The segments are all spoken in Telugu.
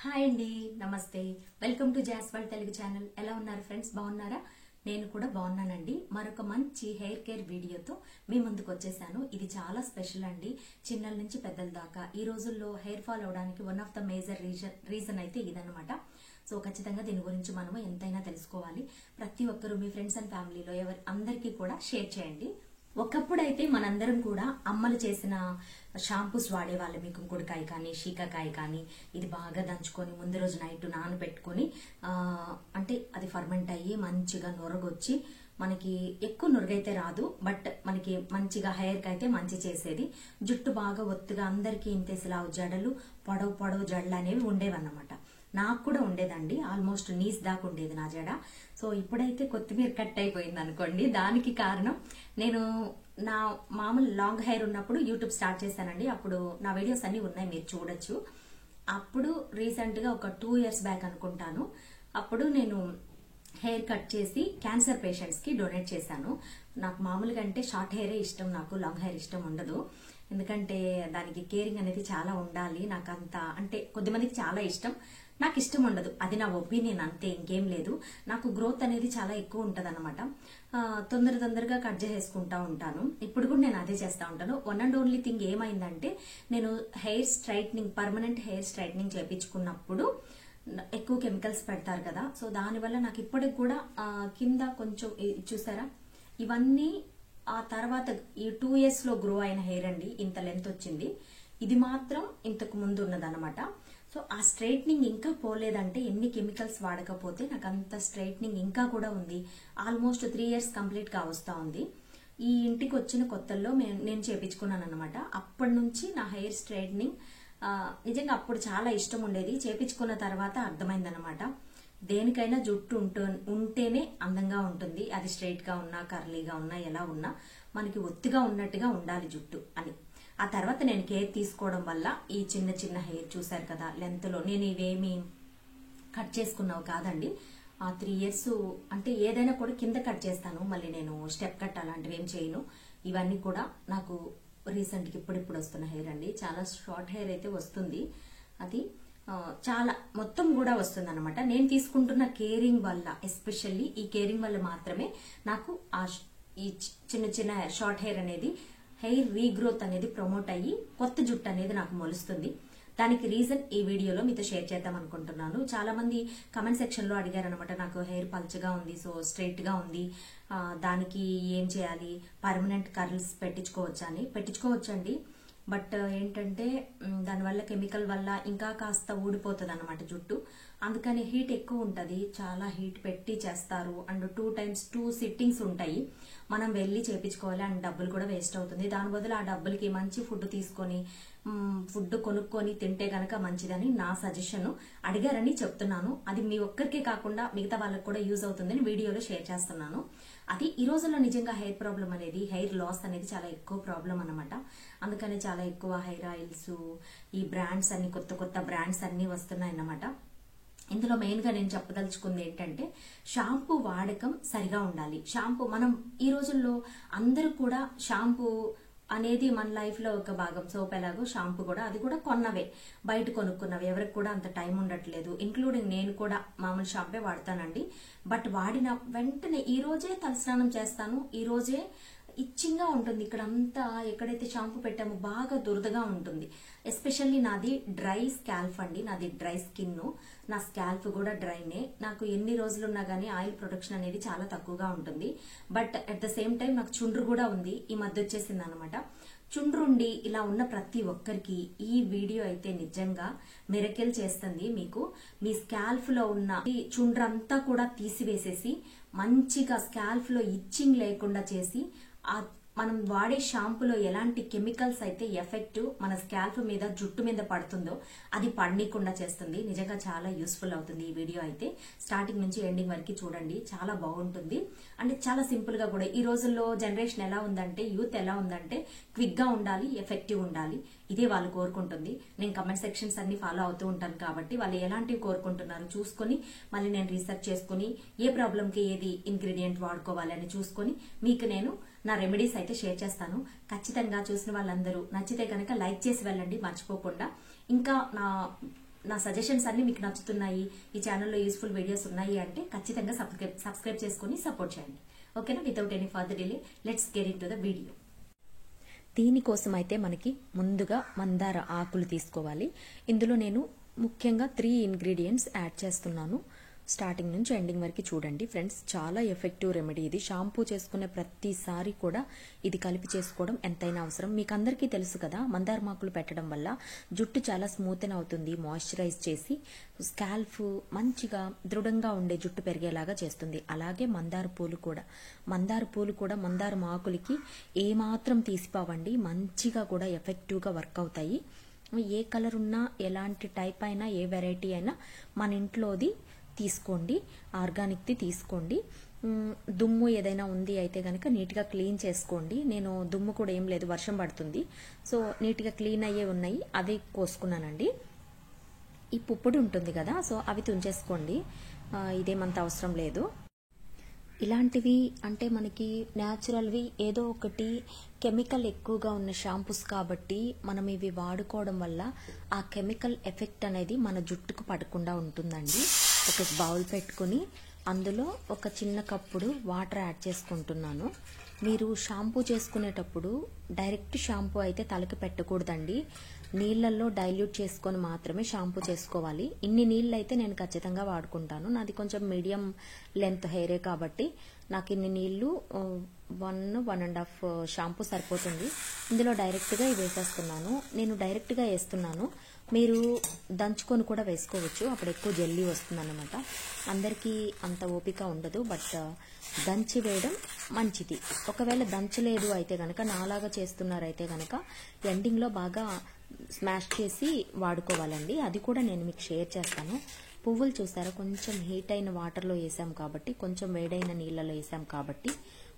హాయ్ అండి, నమస్తే. Welcome to Jas world Telugu channel. ఎలా ఉన్నారు ఫ్రెండ్స్? బాగున్నారా? నేను కూడా బాగున్నానండి. మరొక మంచి హెయిర్ కేర్ వీడియోతో మీ ముందుకు వచ్చేసాను. ఇది చాలా స్పెషల్ అండి. చిన్నల నుంచి పెద్దల దాకా ఈ రోజుల్లో హెయిర్ ఫాల్ అవడానికి one of the major reason అయితే ఇదన్నమాట. సో ఖచ్చితంగా దీని గురించి మనము ఎంతైనా తెలుసుకోవాలి. ప్రతి ఒక్కరూ మీ ఫ్రెండ్స్ అండ్ ఫ్యామిలీలో అందరికీ కూడా షేర్ చేయండి. ఒకప్పుడైతే మనందరం కూడా అమ్మలు చేసిన షాంపూస్ వాడేవాళ్ళం. మీ కుంకుడుకాయ కానీ షీకాకాయ కానీ ఇది బాగా దంచుకొని ముందు రోజు నైట్ నానబెట్టుకొని అంటే అది ఫర్మెంట్ అయ్యి మంచిగా నొరగొచ్చి మనకి ఎక్కువ నురుగైతే రాదు, బట్ మనకి మంచిగా హెయిర్ కి అయితే మంచి చేసేది. జుట్టు బాగా ఒత్తుగా అందరికీ ఇంతేసిలావు జడలు పొడవు పొడవు జడలు అనేవి ఉండేవన్నమాట. నాకు కూడా ఉండేదండి, ఆల్మోస్ట్ నీస్ దాకా ఉండేది నా జడ. సో ఇప్పుడైతే కొత్తిమీర కట్ అయిపోయింది అనుకోండి. దానికి కారణం నేను నా మామూలు లాంగ్ హెయిర్ ఉన్నప్పుడు యూట్యూబ్ స్టార్ట్ చేశానండి. అప్పుడు నా వీడియోస్ అన్ని ఉన్నాయి, మీరు చూడొచ్చు. అప్పుడు రీసెంట్ గా ఒక 2 years బ్యాక్ అనుకుంటాను, అప్పుడు నేను హెయిర్ కట్ చేసి క్యాన్సర్ పేషెంట్స్ కి డొనేట్ చేశాను. నాకు మామూలుగా అంటే షార్ట్ హెయిరే ఇష్టం, నాకు లాంగ్ హెయిర్ ఇష్టం ఉండదు. ఎందుకంటే దానికి కేరింగ్ అనేది చాలా ఉండాలి. నాకు అంత అంటే కొద్దిమందికి చాలా ఇష్టం, నాకు ఇష్టం ఉండదు. అది నా ఒపీనియన్, అంతే, ఇంకేం లేదు. నాకు గ్రోత్ అనేది చాలా ఎక్కువ ఉంటది అనమాట. తొందరగా కట్ చేసేసుకుంటా ఉంటాను. ఇప్పుడు కూడా నేను అదే చేస్తా ఉంటాను. వన్ అండ్ ఓన్లీ థింగ్ ఏమైందంటే, నేను hair straightening, permanent hair straightening చేయించుకున్నప్పుడు ఎక్కువ కెమికల్స్ పెడతారు కదా. సో దానివల్ల నాకు ఇప్పటికి కూడా కింద కొంచెం చూసారా, ఇవన్నీ ఆ తర్వాత ఈ 2 years లో గ్రో అయిన హెయిర్ అండి. ఇంత లెంత్ వచ్చింది. ఇది మాత్రం ఇంతకు ముందు ఉన్నదన్నమాట. సో ఆ స్ట్రైట్నింగ్ ఇంకా పోలేదంటే, ఎన్ని కెమికల్స్ వాడకపోతే నాకు అంత స్ట్రైట్నింగ్ ఇంకా కూడా ఉంది. ఆల్మోస్ట్ 3 years కంప్లీట్ గా వస్తా ఉంది. ఈ ఇంటికి వచ్చిన కొత్తల్లో నేను చేపించుకున్నాను అనమాట. అప్పటి నుంచి నా హెయిర్ స్ట్రైట్నింగ్ నిజంగా అప్పుడు చాలా ఇష్టం ఉండేది. చేపించుకున్న తర్వాత అర్థమైందనమాట, దేనికైనా జుట్టు ఉంటేనే అందంగా ఉంటుంది. అది స్ట్రైట్ గా ఉన్నా కర్లీగా ఉన్నా ఎలా ఉన్నా మనకి ఒత్తిగా ఉన్నట్టుగా ఉండాలి జుట్టు అని. ఆ తర్వాత నేను కేర్ తీసుకోవడం వల్ల ఈ చిన్న చిన్న హెయిర్ చూసారు కదా లెంత్ లో, నేను ఇవేమి కట్ చేసుకున్నావు కాదండి. ఆ 3 years అంటే ఏదైనా కూడా కింద కట్ చేస్తాను, మళ్ళీ నేను స్టెప్ కట్ అలాంటివి ఏం చేయను. ఇవన్నీ కూడా నాకు రీసెంట్ గా ఇప్పుడిప్పుడు వస్తున్న హెయిర్ అండి. చాలా షార్ట్ హెయిర్ అయితే వస్తుంది, అది చాలా మొత్తం కూడా వస్తుంది అనమాట. నేను తీసుకుంటున్న కేరింగ్ వల్ల, ఎస్పెషల్లీ ఈ కేరింగ్ వల్ల మాత్రమే నాకు ఈ చిన్న చిన్న షార్ట్ హెయిర్ అనేది, హెయిర్ రీగ్రోత్ అనేది ప్రమోట్ అయ్యి కొత్త జుట్టు అనేది నాకు మొలుస్తుంది. దానికి రీజన్ ఈ వీడియోలో మీతో షేర్ చేద్దాం అనుకుంటున్నాను. చాలా మంది కమెంట్ సెక్షన్ లో అడిగారు అనమాట, నాకు హెయిర్ పల్చగా ఉంది, సో స్ట్రైట్ గా ఉంది, దానికి ఏం చేయాలి, పర్మనెంట్ కర్ల్స్ పెట్టించుకోవచ్చా అని. పెట్టించుకోవచ్చండి, బట్ ఏంటంటే దానివల్ల కెమికల్ వల్ల ఇంకా కాస్త ఊడిపోతుంది అనమాట జుట్టు. అందుకని హీట్ ఎక్కువ ఉంటది, చాలా హీట్ పెట్టి చేస్తారు. అండ్ 2 times 2 sittings ఉంటాయి. మనం వెళ్లి చేపించుకోవాలి, అండ్ డబ్బులు కూడా వేస్ట్ అవుతుంది. దాని బదులు ఆ డబ్బులకి మంచి ఫుడ్ తీసుకొని ఫుడ్ కొనుక్కొని తింటే గనక మంచిదని నా సజెషన్. అడిగారని చెప్తున్నాను. అది మీ ఒక్కరికే కాకుండా మిగతా వాళ్ళకి కూడా యూజ్ అవుతుందని వీడియోలో షేర్ చేస్తున్నాను. అది ఈ రోజుల్లో నిజంగా హెయిర్ ప్రాబ్లం అనేది, హెయిర్ లాస్ అనేది చాలా ఎక్కువ ప్రాబ్లం అనమాట. అందుకని చాలా ఎక్కువ హెయిర్ ఆయిల్స్, ఈ బ్రాండ్స్ అన్ని, కొత్త కొత్త బ్రాండ్స్ అన్ని వస్తున్నాయి అన్నమాట. ఇందులో మెయిన్ గా నేను చెప్పదలుచుకుంది ఏంటంటే, షాంపూ వాడకం సరిగా ఉండాలి. షాంపూ మనం ఈ రోజుల్లో అందరూ కూడా షాంపూ అనేది మన లైఫ్ లో ఒక భాగం. సోప్ ఎలాగో షాంపూ కూడా, అది కూడా కొన్నవే, బయట కొనుక్కున్నవి. ఎవరికి కూడా అంత టైం ఉండట్లేదు, ఇంక్లూడింగ్ నేను కూడా మామూలు షాంపే వాడతానండి. బట్ వాడిన వెంటనే ఈ రోజే తలస్నానం చేస్తాను, ఈ రోజే ఇచ్చింగ్ గా ఉంటుంది. ఇక్కడ అంతా ఎక్కడైతే షాంపూ పెట్టామో బాగా దురదగా ఉంటుంది. ఎస్పెషల్లీ నాది డ్రై స్కాల్ఫ్ అండి, నాది డ్రై స్కిన్, నా స్కాల్ఫ్ కూడా డ్రైనే. నాకు ఎన్ని రోజులున్నా గానీ ఆయిల్ ప్రొడక్షన్ అనేది చాలా తక్కువగా ఉంటుంది. But at the same time నాకు చుండ్రు కూడా ఉంది, ఈ మధ్య వచ్చేసింది అనమాట. చుండ్రుండి ఇలా ఉన్న ప్రతి ఒక్కరికి ఈ వీడియో అయితే నిజంగా మిరకిల్ చేస్తుంది. మీకు మీ స్కాల్ఫ్ లో ఉన్న చుండ్రంతా కూడా తీసివేసేసి మంచిగా స్కాల్ఫ్ లో ఇచ్చింగ్ లేకుండా చేసి, మనం వాడే షాంపూలో ఎలాంటి కెమికల్స్ అయితే ఎఫెక్ట్ మన స్కాల్ఫ్ మీద, జుట్టు మీద పడుతుందో అది పడనీయకుండా చేస్తుంది. నిజంగా చాలా యూస్ఫుల్ అవుతుంది ఈ వీడియో అయితే. స్టార్టింగ్ నుంచి ఎండింగ్ వరకు చూడండి, చాలా బాగుంటుంది. అంటే చాలా సింపుల్ గా కూడా. ఈ రోజుల్లో జనరేషన్ ఎలా ఉందంటే, యూత్ ఎలా ఉందంటే, క్విక్ గా ఉండాలి, ఎఫెక్టివ్ ఉండాలి, ఇదే వాళ్ళు కోరుకుంటుంది. నేను కమెంట్ సెక్షన్స్ అన్ని ఫాలో అవుతూ ఉంటాను కాబట్టి వాళ్ళు ఎలాంటివి కోరుకుంటున్నారు చూసుకొని, మళ్ళీ నేను రీసెర్చ్ చేసుకుని ఏ ప్రాబ్లం కి ఏది ఇంగ్రీడియంట్ వాడుకోవాలి అని చూసుకొని మీకు నేను నా రెమెడీస్ అయితే షేర్ చేస్తాను. ఖచ్చితంగా చూసిన వాళ్ళందరూ నచ్చితే కనుక లైక్ చేసి వెళ్ళండి మర్చిపోకుండా. ఇంకా నా నా సజెషన్స్ అన్ని మీకు నచ్చుతున్నాయి, ఈ ఛానల్లో యూస్ఫుల్ వీడియోస్ ఉన్నాయి అంటే ఖచ్చితంగా సబ్స్క్రైబ్ చేసుకుని సపోర్ట్ చేయండి. ఓకేనా? Without any further delay let's get into the video. దీనికోసం అయితే మనకి ముందుగా మందార ఆకులు తీసుకోవాలి. ఇందులో నేను ముఖ్యంగా 3 ఇంగ్రీడియంట్స్ యాడ్ చేస్తున్నాను. స్టార్టింగ్ నుంచి ఎండింగ్ వరకు చూడండి ఫ్రెండ్స్. చాలా ఎఫెక్టివ్ రెమెడీ ఇది. షాంపూ చేసుకునే ప్రతిసారి కూడా ఇది కలిపి చేసుకోవడం ఎంతైనా అవసరం. మీకు అందరికీ తెలుసు కదా, మందారమాకులు పెట్టడం వల్ల జుట్టు చాలా స్మూత్ అవుతుంది, మాయిశ్చరైజ్ చేసి స్కాల్ఫ్ మంచిగా దృఢంగా ఉండే జుట్టు పెరిగేలాగా చేస్తుంది. అలాగే మందార పూలు కూడా మందార ఆకులకి ఏమాత్రం తీసిపోవండి, మంచిగా కూడా ఎఫెక్టివ్గా వర్క్ అవుతాయి. ఏ కలర్ ఉన్నా, ఎలాంటి టైప్ అయినా, ఏ వెరైటీ అయినా మన ఇంట్లోది తీసుకోండి, ఆర్గానిక్ది తీసుకోండి. దుమ్ము ఏదైనా ఉంది అయితే కనుక నీట్గా క్లీన్ చేసుకోండి. నేను దుమ్ము కూడా ఏం లేదు, వర్షం పడుతుంది, సో నీట్గా క్లీన్ అయ్యే ఉన్నాయి, అవి కోసుకున్నానండి. ఈ పుప్పొడి ఉంటుంది కదా, సో అవి తుంచేసుకోండి, ఇదేమంత అవసరం లేదు. ఇలాంటివి అంటే మనకి న్యాచురల్వి ఏదో ఒకటి కెమికల్ ఎక్కువగా ఉన్న షాంపూస్ కాబట్టి మనం ఇవి వాడుకోవడం వల్ల ఆ కెమికల్ ఎఫెక్ట్ అనేది మన జుట్టుకు పడకుండా ఉంటుందండి. ఒక బౌల్ పెట్టుకుని అందులో ఒక చిన్న కప్పుడు వాటర్ యాడ్ చేసుకుంటున్నాను. మీరు షాంపూ చేసుకునేటప్పుడు డైరెక్ట్ షాంపూ అయితే తలకి పెట్టకూడదండి, నీళ్లలో డైల్యూట్ చేసుకొని మాత్రమే షాంపూ చేసుకోవాలి. ఇన్ని నీళ్ళు అయితే నేను ఖచ్చితంగా వాడుకుంటాను. నాది కొంచెం మీడియం లెంత్ హెయిరే కాబట్టి నాకు ఇన్ని నీళ్లు 1.5 షాంపూ సరిపోతుంది. ఇందులో డైరెక్ట్గా వేసేస్తున్నాను. నేను డైరెక్ట్గా వేస్తున్నాను, మీరు దంచుకొని కూడా వేసుకోవచ్చు, అప్పుడు ఎక్కువ జెల్లీ వస్తుంది అన్నమాట. అందరికీ అంత ఓపిక ఉండదు, బట్ దంచి వేయడం మంచిది. ఒకవేళ దంచలేదు అయితే గనక, నాలాగా చేస్తున్నారైతే గనక ఎండింగ్లో బాగా స్మాష్ చేసి వాడుకోవాలండి. అది కూడా నేను మీకు షేర్ చేస్తాను. పువ్వులు చూసారా, కొంచెం హీట్ అయిన వాటర్లో వేసాం కాబట్టి, కొంచెం వేడైన నీళ్ళలో వేసాం కాబట్టి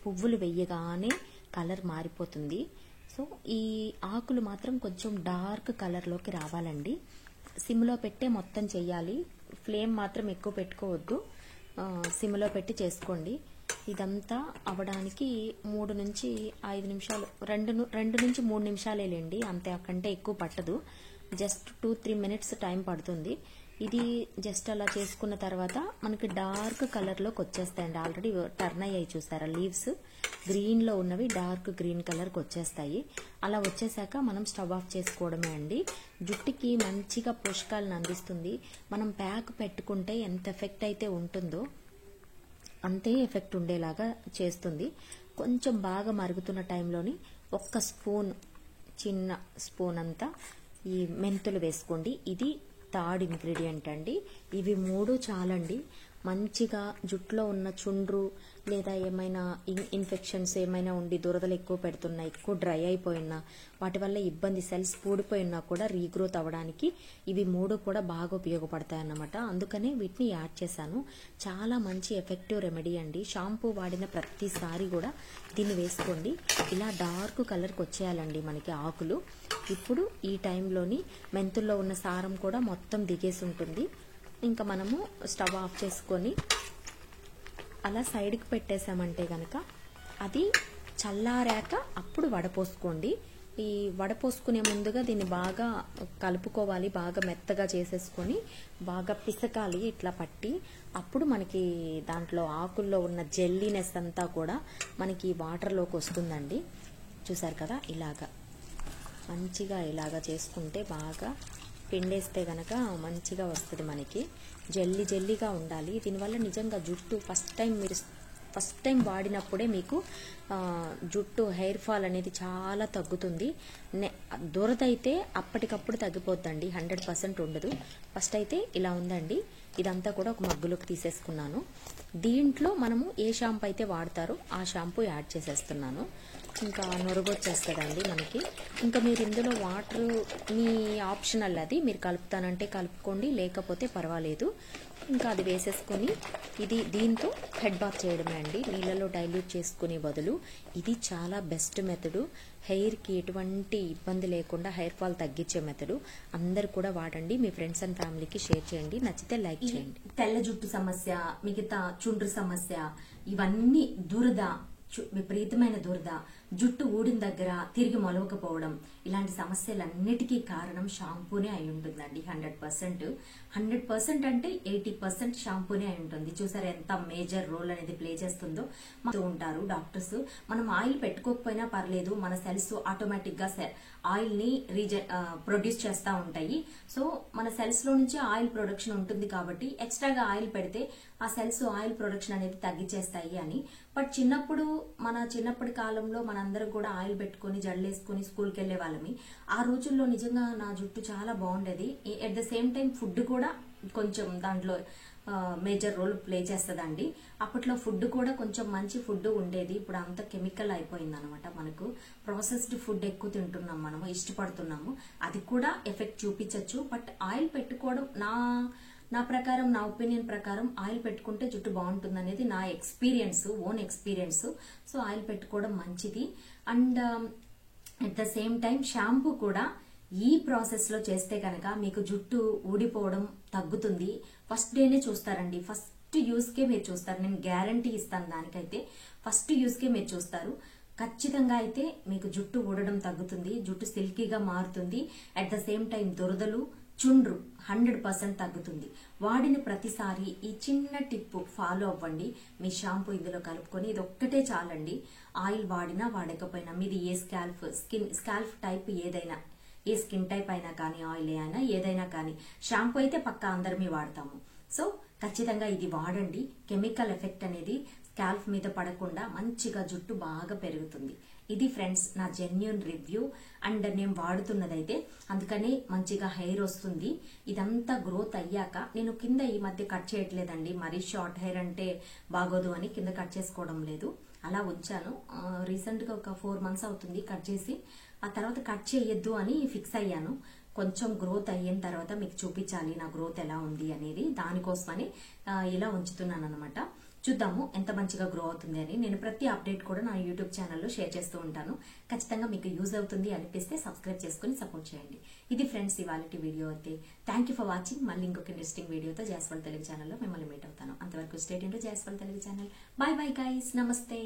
పువ్వులు వేయగానే కలర్ మారిపోతుంది. సో ఈ ఆకులు మాత్రం కొంచెం డార్క్ కలర్లోకి రావాలండి. సిమ్లో పెట్టే మొత్తం చెయ్యాలి, ఫ్లేమ్ మాత్రం ఎక్కువ పెట్టుకోవద్దు, సిమ్లో పెట్టి చేసుకోండి. ఇదంతా అవడానికి 3 నుంచి 5 నిమిషాలు, 2 నుంచి 3 నిమిషాలేలేండి, అంతే ఎక్కువ పట్టదు. జస్ట్ 2-3 మినిట్స్ టైం పడుతుంది. ఇది జస్ట్ అలా చేసుకున్న తర్వాత మనకి డార్క్ కలర్లోకి వచ్చేస్తాయండి. ఆల్రెడీ టర్న్ అయ్యాయి చూసారా, లీవ్స్ గ్రీన్లో ఉన్నవి డార్క్ గ్రీన్ కలర్కి వచ్చేస్తాయి. అలా వచ్చేసాక మనం స్టవ్ ఆఫ్ చేసుకోవడమే అండి. జుట్టుకి మంచిగా పోషకాలను అందిస్తుంది. మనం ప్యాక్ పెట్టుకుంటే ఎంత ఎఫెక్ట్ అయితే ఉంటుందో అంతే ఎఫెక్ట్ ఉండేలాగా చేస్తుంది. కొంచెం బాగా మరుగుతున్న టైంలోని ఒక్క స్పూన్, చిన్న స్పూన్ అంతా ఈ మెంతులు వేసుకోండి. ఇది 3rd ఇంగ్రీడియంట్ అండి. ఇవి 3 చాలండి. మంచిగా జుట్టులో ఉన్న చుండ్రు లేదా ఏమైనా ఇన్ఫెక్షన్స్ ఏమైనా ఉండి దురదలు ఎక్కువ పెడుతున్నాయి, ఎక్కువ డ్రై అయిపోయినా, వాటి వల్ల ఇబ్బంది, సెల్స్ పూడిపోయినా కూడా రీగ్రోత్ అవ్వడానికి ఇవి 3 కూడా బాగా ఉపయోగపడతాయి అన్నమాట. అందుకనే వీటిని యాడ్ చేశాను. చాలా మంచి ఎఫెక్టివ్ రెమెడీ అండి. షాంపూ వాడిన ప్రతిసారి కూడా దీన్ని వేసుకోండి. ఇలా డార్క్ కలర్కి వచ్చేయాలండి మనకి ఆకులు. ఇప్పుడు ఈ టైంలోని మెంతుల్లో ఉన్న సారం కూడా మొత్తం దిగేసి ఉంటుంది. ఇంకా మనము స్టవ్ ఆఫ్ చేసుకొని అలా సైడ్కి పెట్టేసామంటే కనుక అది చల్లారాక అప్పుడు వడపోసుకోండి. ఈ వడపోసుకునే ముందుగా దీన్ని బాగా కలుపుకోవాలి, బాగా మెత్తగా చేసేసుకొని బాగా పిసకాలి ఇట్లా పట్టి. అప్పుడు మనకి దాంట్లో ఆకుల్లో ఉన్న జెల్లీనెస్ అంతా కూడా మనకి వాటర్లోకి వస్తుందండి. చూసారు కదా, ఇలాగా మంచిగా ఇలాగా చేసుకుంటే బాగా పిండేస్తే గనక మంచిగా వస్తుంది మనకి. జెల్లీగా ఉండాలి. దీనివల్ల నిజంగా జుట్టు ఫస్ట్ టైం వాడినప్పుడే మీకు జుట్టు హెయిర్ ఫాల్ అనేది చాలా తగ్గుతుంది. దురదైతే అప్పటికప్పుడు తగ్గిపోద్దండి, 100% ఉండదు. ఫస్ట్ అయితే ఇలా ఉందండి. ఇదంతా కూడా ఒక మగ్గులోకి తీసేసుకున్నాను. దీంట్లో మనము ఏ షాంపూ అయితే వాడతారో ఆ షాంపూ యాడ్ చేసేస్తున్నాను. ఇంకా నొరగొచ్చేస్తుందండి మనకి. ఇంకా మీరు ఇందులో వాటర్ మీ ఆప్షనల్, అది మీరు కలుపుతానంటే కలుపుకోండి, లేకపోతే పర్వాలేదు. ఇంకా అది వేసేసుకొని దీంతో హెడ్ బాత్ చేయడమే అండి, నీళ్ళలో డైల్యూట్ చేసుకునే బదులు. ఇది చాలా బెస్ట్ మెథడు. హెయిర్కి ఎటువంటి ఇబ్బంది లేకుండా హెయిర్ ఫాల్ తగ్గించే మెథడు. అందరు కూడా వాడండి, మీ ఫ్రెండ్స్ అండ్ ఫ్యామిలీకి షేర్ చేయండి, నచ్చితే లైక్ చేయండి. తెల్ల జుట్టు సమస్య, మిగతా చుండ్రు సమస్య, ఇవన్నీ దురద, విపరీతమైన దురద, జుట్టు ఊడిన దగ్గర తిరిగి మొలవకపోవడం, ఇలాంటి సమస్యలన్నిటికీ కారణం షాంపూనే అయి ఉంటుందండి. 100%. 100% అంటే 80% షాంపూనే అయి ఉంటుంది. చూసారు ఎంత మేజర్ రోల్ అనేది ప్లే చేస్తుందో. ఉంటారు డాక్టర్స్, మనం ఆయిల్ పెట్టుకోకపోయినా పర్లేదు, మన సెల్స్ ఆటోమేటిక్ గా ఆయిల్ ని ప్రొడ్యూస్ చేస్తూ ఉంటాయి. సో మన సెల్స్ లో నుంచి ఆయిల్ ప్రొడక్షన్ ఉంటుంది కాబట్టి ఎక్స్ట్రాగా ఆయిల్ పెడితే ఆ సెల్స్ ఆయిల్ ప్రొడక్షన్ అనేది తగ్గించేస్తాయి అని. బట్ చిన్నప్పటి కాలంలో మనందరం కూడా ఆయిల్ పెట్టుకుని జడలేసుకుని స్కూల్కి వెళ్లే వాళ్ళమి. ఆ రోజుల్లో నిజంగా నా జుట్టు చాలా బాగుండేది. At the same time food కూడా కొంచెం దాంట్లో మేజర్ రోల్ ప్లే చేస్తుందండి. అప్పట్లో ఫుడ్ కూడా కొంచెం మంచి ఫుడ్ ఉండేది. ఇప్పుడు అంత కెమికల్ అయిపోయింది అనమాట. మనకు ప్రాసెస్డ్ ఫుడ్ ఎక్కువ తింటున్నాం, మనము ఇష్టపడుతున్నాము. అది కూడా ఎఫెక్ట్ చూపించవచ్చు. బట్ ఆయిల్ పెట్టుకోవడం నా ప్రకారం, నా ఒపీనియన్ ప్రకారం ఆయిల్ పెట్టుకుంటే జుట్టు బాగుంటుంది అనేది నా ఓన్ ఎక్స్పీరియన్స్. సో ఆయిల్ పెట్టుకోవడం మంచిది. And at the same time shampoo కూడా ఈ ప్రాసెస్ లో చేస్తే కనుక మీకు జుట్టు ఊడిపోవడం తగ్గుతుంది. ఫస్ట్ డేనే చూస్తారండి, ఫస్ట్ యూజ్ కే మీరు చూస్తారు. నేను గ్యారంటీ ఇస్తాను దానికైతే. ఫస్ట్ యూజ్ కే మీరు చూస్తారు. ఖచ్చితంగా అయితే మీకు జుట్టు ఊడడం తగ్గుతుంది, జుట్టు సిల్కీగా మారుతుంది. అట్ ద సేమ్ టైం దురదలు, చుండ్రు 100% తగ్గుతుంది. వాడిన ప్రతిసారి ఈ చిన్న టిప్ ఫాలో అవ్వండి. మీ షాంపూ ఇందులో కలుపుకొని, ఇది ఒక్కటే చాలండి. ఆయిల్ వాడినా వాడకపోయినా, మీది ఏ స్కాల్ఫ్ టైప్ ఏదైనా, ఏ స్కిన్ టైప్ అయినా కానీ, ఆయిల్ అయినా ఏదైనా కానీ, షాంపూ అయితే పక్కా అందరమీ వాడతాము. సో ఖచ్చితంగా ఇది వాడండి. కెమికల్ ఎఫెక్ట్ అనేది స్కాల్ఫ్ మీద పడకుండా మంచిగా జుట్టు బాగా పెరుగుతుంది. ఇది ఫ్రెండ్స్ నా జెన్యూన్ రివ్యూ. అండ్ నేను వాడుతున్నదైతే అందుకనే మంచిగా హెయిర్ వస్తుంది. ఇదంతా గ్రోత్ అయ్యాక నేను కింద ఈ మధ్య కట్ చేయట్లేదండి. మరీ షార్ట్ హెయిర్ అంటే బాగోదు అని కింద కట్ చేసుకోవడం లేదు, అలా ఉంచాను. రీసెంట్ గా ఒక 4 months అవుతుంది కట్ చేసి. ఆ తర్వాత కట్ చేయొద్దు అని ఫిక్స్ అయ్యాను. కొంచెం గ్రోత్ అయిన తర్వాత మీకు చూపించాలి నా గ్రోత్ ఎలా ఉంది అనేది. దానికోసమని ఇలా ఉంచుతున్నాను అనమాట. చూద్దాము ఎంత మంచిగా గ్రో అవుతుంది అని. నేను ప్రతి అప్డేట్ కూడా నా యూట్యూబ్ ఛానల్లో షేర్ చేస్తూ ఉంటాను. ఖచ్చితంగా మీకు యూజ్ అవుతుంది అనిపిస్తే సబ్స్క్రైబ్ చేసుకుని సపోర్ట్ చేయండి. ఇది ఫ్రెండ్స్ ఇవాళ వీడియో అయితే. Thank you for watching. మళ్ళీ ఇంకొక ఇంట్రెస్టింగ్ వీడియోతో జాస్వాల్ తెలుగు ఛానల్లో మిమ్మల్ని మీట్ అవుతాను. అంతవరకు stay tuned to Jaswal Telugu channel. Bye bye guys, నమస్తే.